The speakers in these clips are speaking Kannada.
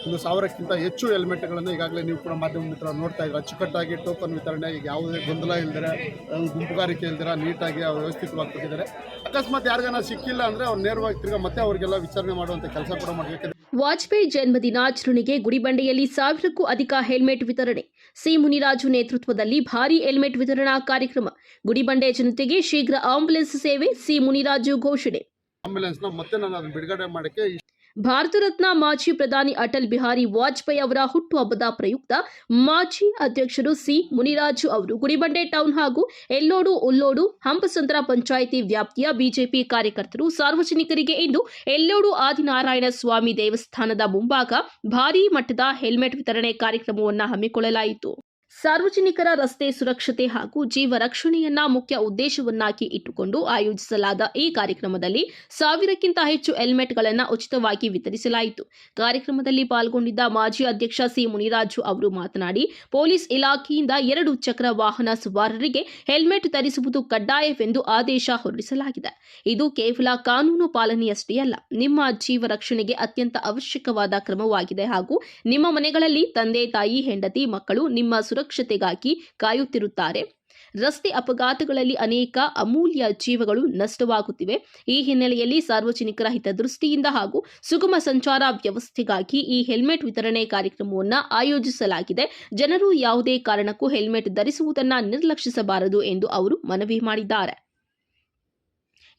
ಒಂದು 1000ಕ್ಕಿಂತ ಹೆಚ್ಚು ಹೆಲ್ಮೆಟ್ಗಳನ್ನು ಈಗಾಗಲೇ ನೀವು ಕೂಡ ಮಾಧ್ಯಮ ಮಿತ್ರ ನೋಡ್ತಾ ಇದ್ದೀರಾ. ಅಚ್ಚುಕಟ್ಟಾಗಿ ಟೋಕನ್ ವಿತರಣೆ, ಈಗ ಯಾವುದೇ ಗೊಂದಲ ಇಲ್ಲದೆ, ಗುಂಪುಗಾರಿಕೆ ಇಲ್ಲದೆ ನೀಟಾಗಿ ಅವ್ರು ವ್ಯವಸ್ಥಿತವಾಗಿ ಕೊಟ್ಟಿದ್ದಾರೆ. ಅಕಸ್ಮಾತ್ ಯಾರಿಗಾನ ಸಿಕ್ಕಿಲ್ಲ ಅಂದರೆ ಅವ್ರು ನೇರವಾಗಿ ತಿರ್ಗಾ ಮತ್ತೆ ಅವರಿಗೆಲ್ಲ ವಿಚಾರಣೆ ಮಾಡುವಂಥ ಕೆಲಸ ಕೂಡ ಮಾಡಬೇಕಿದೆ. ವಾಜಪೇಯಿ ಜನ್ಮದಿನಾಚರಣೆಗೆ ಗುಡಿಬಂಡೆಯಲ್ಲಿ 1000ಕ್ಕೂ ಅಧಿಕ ಹೆಲ್ಮೆಟ್ ವಿತರಣೆ. ಸಿ ಮುನಿರಾಜು ನೇತೃತ್ವದಲ್ಲಿ ಭಾರೀ ಹೆಲ್ಮೆಟ್ ವಿತರಣಾ ಕಾರ್ಯಕ್ರಮ. ಗುಡಿಬಂಡೆ ಜನತೆಗೆ ಶೀಘ್ರ ಆಂಬ್ಯುಲೆನ್ಸ್ ಸೇವೆ. ಸಿ ಮುನಿರಾಜು ಘೋಷಣೆ. ಆಂಬ್ಯುಲೆನ್ಸ್ನ ಮತ್ತೆ ನಾನು ಅದನ್ನು ಬಿಡುಗಡೆ ಮಾಡೋಕ್ಕೆ ಭಾರತ ರತ್ನ ಮಾಜಿ ಪ್ರಧಾನಿ ಅಟಲ್ ಬಿಹಾರಿ ವಾಜಪೇಯಿ ಅವರ ಹುಟ್ಟುಹಬ್ಬದ ಪ್ರಯುಕ್ತ ಮಾಜಿ ಅಧ್ಯಕ್ಷರು ಸಿ ಮುನಿರಾಜು ಅವರು ಗುಡಿಬಂಡೆ ಟೌನ್ ಹಾಗೂ ಎಲ್ಲೋಡು ಉಲ್ಲೋಡು ಹಂಪಸಂದ್ರ ಪಂಚಾಯಿತಿ ವ್ಯಾಪ್ತಿಯ ಬಿಜೆಪಿ ಕಾರ್ಯಕರ್ತರು ಸಾರ್ವಜನಿಕರಿಗೆ ಇಂದು ಎಲ್ಲೋಡು ಆದಿನಾರಾಯಣ ಸ್ವಾಮಿ ದೇವಸ್ಥಾನದ ಮುಂಭಾಗ ಭಾರೀ ಮಟ್ಟದ ಹೆಲ್ಮೆಟ್ ವಿತರಣೆ ಕಾರ್ಯಕ್ರಮವನ್ನು ಹಮ್ಮಿಕೊಳ್ಳಲಾಯಿತು. ಸಾರ್ವಜನಿಕರ ರಸ್ತೆ ಸುರಕ್ಷತೆ ಹಾಗೂ ಜೀವ ರಕ್ಷಣೆಯನ್ನ ಮುಖ್ಯ ಉದ್ದೇಶವನ್ನಾಗಿ ಇಟ್ಟುಕೊಂಡು ಆಯೋಜಿಸಲಾದ ಈ ಕಾರ್ಯಕ್ರಮದಲ್ಲಿ 1000ಕ್ಕಿಂತ ಹೆಚ್ಚು ಹೆಲ್ಮೆಟ್ಗಳನ್ನು ಉಚಿತವಾಗಿ ವಿತರಿಸಲಾಯಿತು. ಕಾರ್ಯಕ್ರಮದಲ್ಲಿ ಪಾಲ್ಗೊಂಡಿದ್ದ ಮಾಜಿ ಅಧ್ಯಕ್ಷ ಸಿ ಮುನಿರಾಜು ಅವರು ಮಾತನಾಡಿ, ಪೊಲೀಸ್ ಇಲಾಖೆಯಿಂದ 2 ಚಕ್ರ ವಾಹನ ಸವಾರರಿಗೆ ಹೆಲ್ಮೆಟ್ ಧರಿಸುವುದು ಕಡ್ಡಾಯವೆಂದು ಆದೇಶ ಹೊರಡಿಸಲಾಗಿದೆ. ಇದು ಕೇವಲ ಕಾನೂನು ಪಾಲನೆಯಷ್ಟೇ ಅಲ್ಲ, ನಿಮ್ಮ ಜೀವ ರಕ್ಷಣೆಗೆ ಅತ್ಯಂತ ಅವಶ್ಯಕವಾದ ಕ್ರಮವಾಗಿದೆ ಹಾಗೂ ನಿಮ್ಮ ಮನೆಗಳಲ್ಲಿ ತಂದೆ ತಾಯಿ ಹೆಂಡತಿ ಮಕ್ಕಳು ನಿಮ್ಮ ಸುರಕ್ಷತೆಗಾಗಿ ಕಾಯುತ್ತಿರುತ್ತಾರೆ. ರಸ್ತೆ ಅಪಘಾತಗಳಲ್ಲಿ ಅನೇಕ ಅಮೂಲ್ಯ ಜೀವಗಳು ನಷ್ಟವಾಗುತ್ತಿವೆ. ಈ ಹಿನ್ನೆಲೆಯಲ್ಲಿ ಸಾರ್ವಜನಿಕರ ಹಿತದೃಷ್ಟಿಯಿಂದ ಹಾಗೂ ಸುಗಮ ಸಂಚಾರ ವ್ಯವಸ್ಥೆಗಾಗಿ ಈ ಹೆಲ್ಮೆಟ್ ವಿತರಣೆ ಕಾರ್ಯಕ್ರಮವನ್ನು ಆಯೋಜಿಸಲಾಗಿದೆ. ಜನರು ಯಾವುದೇ ಕಾರಣಕ್ಕೂ ಹೆಲ್ಮೆಟ್ ಧರಿಸುವುದನ್ನು ನಿರ್ಲಕ್ಷಿಸಬಾರದು ಎಂದು ಅವರು ಮನವಿ ಮಾಡಿದ್ದಾರೆ.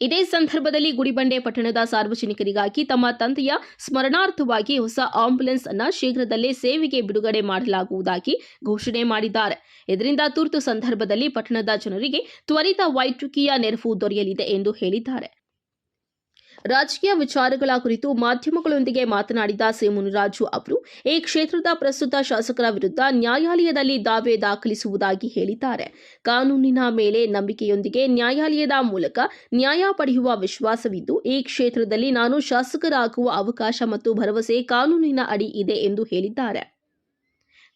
ಇದೇ ಸಂದರ್ಭದಲ್ಲಿ ಗುಡಿಬಂಡೆ ಪಟ್ಟಣದ ಸಾರ್ವಜನಿಕರಿಗಾಗಿ ತಮ್ಮ ತಂದೆಯ ಸ್ಮರಣಾರ್ಥವಾಗಿ ಹೊಸ ಆಂಬ್ಯುಲೆನ್ಸ್ ಅನ್ನು ಶೀಘ್ರದಲ್ಲೇ ಸೇವೆಗೆ ಬಿಡುಗಡೆ ಮಾಡಲಾಗುವುದಾಗಿ ಘೋಷಣೆ ಮಾಡಿದ್ದಾರೆ. ಇದರಿಂದ ತುರ್ತು ಸಂದರ್ಭದಲ್ಲಿ ಪಟ್ಟಣದ ಜನರಿಗೆ ತ್ವರಿತ ವೈದ್ಯಕೀಯ ನೆರವು ದೊರೆಯಲಿದೆ ಎಂದು ಹೇಳಿದ್ದಾರೆ. ರಾಜಕೀಯ ವಿಚಾರಗಳ ಕುರಿತು ಮಾಧ್ಯಮಗಳೊಂದಿಗೆ ಮಾತನಾಡಿದ ಸಿ ಮುನಿರಾಜು ಅವರು ಈ ಕ್ಷೇತ್ರದ ಪ್ರಸ್ತುತ ಶಾಸಕರ ವಿರುದ್ಧ ನ್ಯಾಯಾಲಯದಲ್ಲಿ ದಾವೆ ದಾಖಲಿಸುವುದಾಗಿ ಹೇಳಿದ್ದಾರೆ. ಕಾನೂನಿನ ಮೇಲೆ ನಂಬಿಕೆಯೊಂದಿಗೆ ನ್ಯಾಯಾಲಯದ ಮೂಲಕ ನ್ಯಾಯ ಪಡೆಯುವ ವಿಶ್ವಾಸವಿದ್ದು ಈ ಕ್ಷೇತ್ರದಲ್ಲಿ ನಾನು ಶಾಸಕರಾಗುವ ಅವಕಾಶ ಮತ್ತು ಭರವಸೆ ಕಾನೂನಿನ ಅಡಿ ಇದೆ ಎಂದು ಹೇಳಿದ್ದಾರೆ.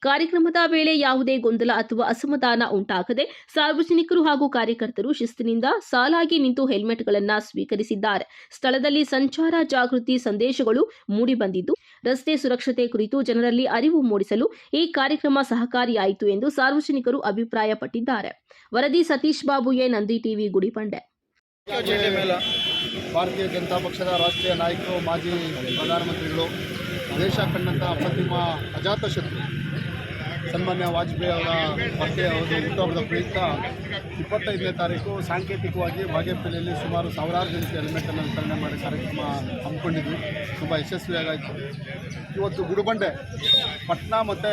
ಕಾರ್ಯಕ್ರಮದ ವೇಳೆ ಯಾವುದೇ ಗೊಂದಲ ಅಥವಾ ಅಸಮಾಧಾನ ಉಂಟಾಗದೆ ಸಾರ್ವಜನಿಕರು ಹಾಗೂ ಕಾರ್ಯಕರ್ತರು ಶಿಸ್ತಿನಿಂದ ಸಾಲಾಗಿ ನಿಂತು ಹೆಲ್ಮೆಟ್ಗಳನ್ನು ಸ್ವೀಕರಿಸಿದ್ದಾರೆ. ಸ್ಥಳದಲ್ಲಿ ಸಂಚಾರ ಜಾಗೃತಿ ಸಂದೇಶಗಳು ಮೂಡಿಬಂದಿದ್ದು ರಸ್ತೆ ಸುರಕ್ಷತೆ ಕುರಿತು ಜನರಲ್ಲಿ ಅರಿವು ಮೂಡಿಸಲು ಈ ಕಾರ್ಯಕ್ರಮ ಸಹಕಾರಿಯಾಯಿತು ಎಂದು ಸಾರ್ವಜನಿಕರು ಅಭಿಪ್ರಾಯಪಟ್ಟಿದ್ದಾರೆ. ವರದಿ ಸತೀಶ್ ಬಾಬು ಎ, ನಂದಿ ಟಿವಿ, ಗುಡಿಬಂಡೆ. ಭಾರತೀಯ ಜನತಾ ಪಕ್ಷದ ರಾಷ್ಟ್ರೀಯ ನಾಯಕರು, ಮಾಜಿ ಪ್ರಧಾನಮಂತ್ರಿಗಳು, ದೇಶ ಕಂಡಂಥ ಅಪ್ರತಿಮ ಅಜಾತಶತ್ರು ಸನ್ಮಾನ್ಯ ವಾಜಪೇಯಿ ಅವರ ಬಗ್ಗೆ ಒಂದು ಹುಟ್ಟುಹಬ್ಬದ ಪ್ರಯುಕ್ತ 25ನೇ ತಾರೀಕು ಸಾಂಕೇತಿಕವಾಗಿ ಬಾಗೇಪಲ್ಲಿಯಲ್ಲಿ ಸುಮಾರು 1000 ಜನಕ್ಕೆ ಹೆಲ್ಮೆಟನ್ನು ವಿತರಣೆ ಮಾಡಿ ಕಾರ್ಯಕ್ರಮ ಹಮ್ಮಿಕೊಂಡಿದ್ವಿ. ತುಂಬ ಯಶಸ್ವಿಯಾಗಾಯಿತು. ಇವತ್ತು ಗುಡಿಬಂಡೆ ಪಟ್ಟಣ ಮತ್ತು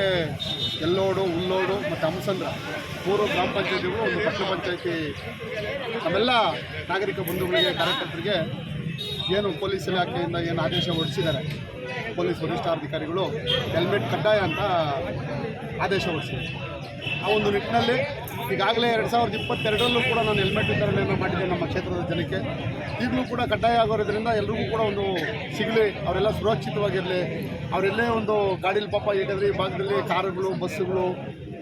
ಎಲ್ಲೋಡು, ಉಲ್ಲೋಡು ಮತ್ತು ಹಂಸಂದ್ರ 3 ಗ್ರಾಮ ಪಂಚಾಯತಿಗಳು, ಒಂದು ಪಟ್ಟಣ ಪಂಚಾಯತಿ ನಮ್ಮೆಲ್ಲ ನಾಗರಿಕ ಬಂಧುಗಳಿಗೆ, ಕಾರ್ಯಕರ್ತರಿಗೆ ಏನು ಪೊಲೀಸ್ ಇಲಾಖೆಯಿಂದ ಏನು ಆದೇಶ ಹೊರಡಿಸಿದ್ದಾರೆ, ಪೊಲೀಸ್ ವರಿಷ್ಠಾಧಿಕಾರಿಗಳು ಹೆಲ್ಮೆಟ್ ಕಡ್ಡಾಯ ಅಂತ ಆದೇಶ ಹೊರಡಿಸಿದ್ದಾರೆ. ಆ ಒಂದು ನಿಟ್ಟಿನಲ್ಲಿ ಈಗಾಗಲೇ 2022ರಲ್ಲೂ ಕೂಡ ನಾನು ಹೆಲ್ಮೆಟ್ ವಿತರಣೆಯನ್ನು ಮಾಡಿದ್ದೆ ನಮ್ಮ ಕ್ಷೇತ್ರದ ಜನಕ್ಕೆ. ಈಗಲೂ ಕೂಡ ಕಡ್ಡಾಯ ಆಗೋದ್ರಿಂದ ಎಲ್ರಿಗೂ ಕೂಡ ಒಂದು ಸಿಗಲಿ, ಅವರೆಲ್ಲ ಸುರಕ್ಷಿತವಾಗಿರಲಿ. ಅವರೆಲ್ಲೇ ಒಂದು ಗಾಡೀಲಿ ಪಾಪ ಈಗಾದರೆ ಈ ಭಾಗದಲ್ಲಿ ಕಾರುಗಳು, ಬಸ್ಸುಗಳು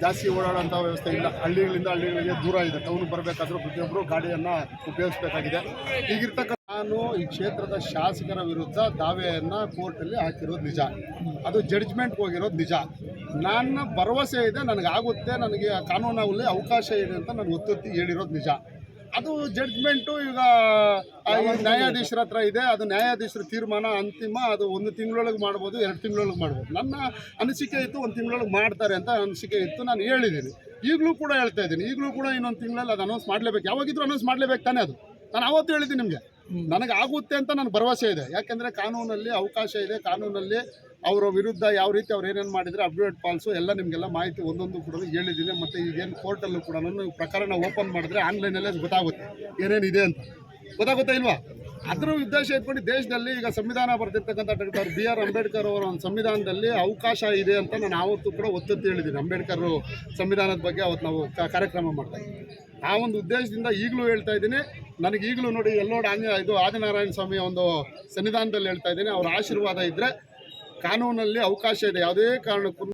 ಜಾಸ್ತಿ ಓಡಾಡೋಂಥ ವ್ಯವಸ್ಥೆ ಇಲ್ಲ. ಹಳ್ಳಿಗಳಿಂದ ಹಳ್ಳಿಗಳಿಗೆ ದೂರ ಇದೆ. ಟೌನ್ಗೆ ಬರಬೇಕಾದ್ರೂ ಪ್ರತಿಯೊಬ್ಬರು ಗಾಡಿಯನ್ನು ಉಪಯೋಗಿಸಬೇಕಾಗಿದೆ. ಈಗಿರ್ತಕ್ಕ ನಾನು ಈ ಕ್ಷೇತ್ರದ ಶಾಸಕರ ವಿರುದ್ಧ ದಾವೆಯನ್ನು ಕೋರ್ಟಲ್ಲಿ ಹಾಕಿರೋದು ನಿಜ. ಅದು ಜಡ್ಜ್ಮೆಂಟ್ಗೆ ಹೋಗಿರೋದು ನಿಜ. ನನ್ನ ಭರವಸೆ ಇದೆ, ನನಗಾಗುತ್ತೆ, ನನಗೆ ಕಾನೂನಲ್ಲಿ ಅವಕಾಶ ಇದೆ ಅಂತ ನಾನು ಒತ್ತೊತ್ತಿ ಹೇಳಿರೋದು ನಿಜ. ಅದು ಜಡ್ಜ್ಮೆಂಟು ಈಗ ನ್ಯಾಯಾಧೀಶರ ಹತ್ರ ಇದೆ. ಅದು ನ್ಯಾಯಾಧೀಶರ ತೀರ್ಮಾನ ಅಂತಿಮ. ಅದು 1 ತಿಂಗಳೊಳಗೆ ಮಾಡ್ಬೋದು, 2 ತಿಂಗಳೊಳಗೆ ಮಾಡ್ಬೋದು. ನನ್ನ ಅನಿಸಿಕೆ ಇತ್ತು 1 ತಿಂಗಳೊಳಗೆ ಮಾಡ್ತಾರೆ ಅಂತ ಅನಿಸಿಕೆ ಇತ್ತು. ನಾನು ಹೇಳಿದ್ದೀನಿ, ಈಗಲೂ ಕೂಡ ಹೇಳ್ತಾ ಇದ್ದೀನಿ. ಈಗಲೂ ಕೂಡ ಇನ್ನೊಂದು ತಿಂಗಳಲ್ಲಿ ಅದು ಅನೌನ್ಸ್ ಮಾಡಲೇಬೇಕು. ಯಾವಾಗಿದ್ರೂ ಅನೌನ್ಸ್ ಮಾಡಲೇಬೇಕು ತಾನೇ. ಅದು ನಾನು ಆವತ್ತು ಹೇಳಿದ್ದೀನಿ ನಿಮಗೆ, ನನಗೆ ಆಗುತ್ತೆ ಅಂತ ನನಗೆ ಭರವಸೆ ಇದೆ. ಯಾಕೆಂದರೆ ಕಾನೂನಲ್ಲಿ ಅವಕಾಶ ಇದೆ. ಕಾನೂನಲ್ಲಿ ಅವರ ವಿರುದ್ಧ ಯಾವ ರೀತಿ ಅವ್ರು ಏನೇನು ಮಾಡಿದರೆ ಅಪ್ಡೇಟ್ ಪಾಲ್ಸು ಎಲ್ಲ ನಿಮಗೆಲ್ಲ ಮಾಹಿತಿ ಒಂದೊಂದು ಕೂಡ ಹೇಳಿದ್ದೀನಿ. ಮತ್ತು ಈಗೇನು ಕೋರ್ಟಲ್ಲೂ ಕೂಡ ನಾನು ಪ್ರಕರಣ ಓಪನ್ ಮಾಡಿದ್ರೆ ಆನ್ಲೈನಲ್ಲೇ ಗೊತ್ತಾಗುತ್ತೆ ಏನೇನಿದೆ ಅಂತ. ಗೊತ್ತಾಗುತ್ತಾ ಇಲ್ವಾ? ಅದರ ಉದ್ದೇಶ ಇಟ್ಕೊಂಡು ದೇಶದಲ್ಲಿ ಈಗ ಸಂವಿಧಾನ ಬರೆದಿರ್ತಕ್ಕಂಥ ಡಾಕ್ಟರ್ BR ಅಂಬೇಡ್ಕರ್ ಅವರ ಒಂದು ಸಂವಿಧಾನದಲ್ಲಿ ಅವಕಾಶ ಇದೆ ಅಂತ ನಾನು ಆವತ್ತು ಕೂಡ ಒತ್ತೊತ್ತಿ ಹೇಳಿದ್ದೀನಿ. ಅಂಬೇಡ್ಕರ್ ಸಂವಿಧಾನದ ಬಗ್ಗೆ ಅವತ್ತು ನಾವು ಕಾರ್ಯಕ್ರಮ ಮಾಡ್ತಾಯಿದ್ವಿ. ಆ ಒಂದು ಉದ್ದೇಶದಿಂದ ಈಗಲೂ ಹೇಳ್ತಾ ಇದ್ದೀನಿ. ನನಗೆ ಈಗಲೂ ನೋಡಿ ಎಲ್ಲೋಡು ಆದಿನಾರಾಯಣ ಸ್ವಾಮಿಯ ಒಂದು ಸನ್ನಿಧಾನದಲ್ಲಿ ಹೇಳ್ತಾ ಇದ್ದೀನಿ, ಅವರ ಆಶೀರ್ವಾದ ಇದ್ದರೆ ಕಾನೂನಲ್ಲಿ ಅವಕಾಶ ಇದೆ. ಯಾವುದೇ ಕಾರಣಕ್ಕೂ